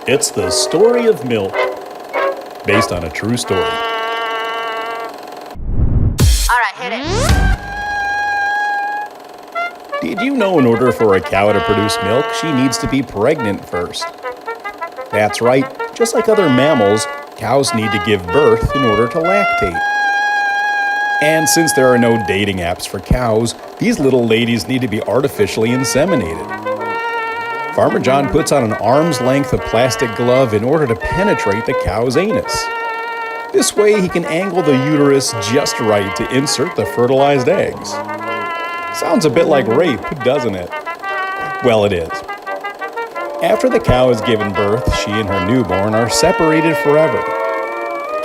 It's the story of milk, based on a true story. Alright, hit it. Did you know in order for a cow to produce milk, she needs to be pregnant first? That's right, just like other mammals, cows need to give birth in order to lactate. And since there are no dating apps for cows, these little ladies need to be artificially inseminated. Farmer John puts on an arm's length of plastic glove in order to penetrate the cow's anus. This way he can angle the uterus just right to insert the fertilized eggs. Sounds a bit like rape, doesn't it? Well, it is. After the cow has given birth, she and her newborn are separated forever.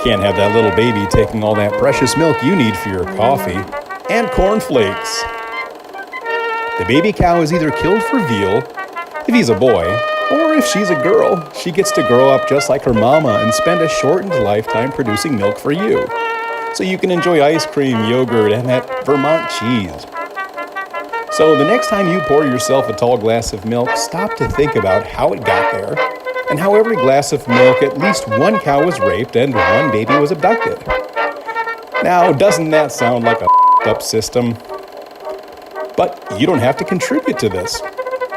Can't have that little baby taking all that precious milk you need for your coffee and cornflakes. The baby cow is either killed for veal, if he's a boy, or if she's a girl, she gets to grow up just like her mama and spend a shortened lifetime producing milk for you, so you can enjoy ice cream, yogurt, and that Vermont cheese. So the next time you pour yourself a tall glass of milk, stop to think about how it got there, and how every glass of milk at least one cow was raped and one baby was abducted. Now, doesn't that sound like a up system? But you don't have to contribute to this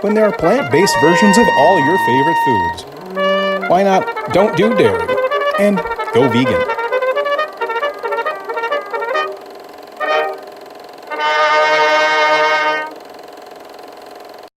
when there are plant-based versions of all your favorite foods. Why not don't do dairy and go vegan?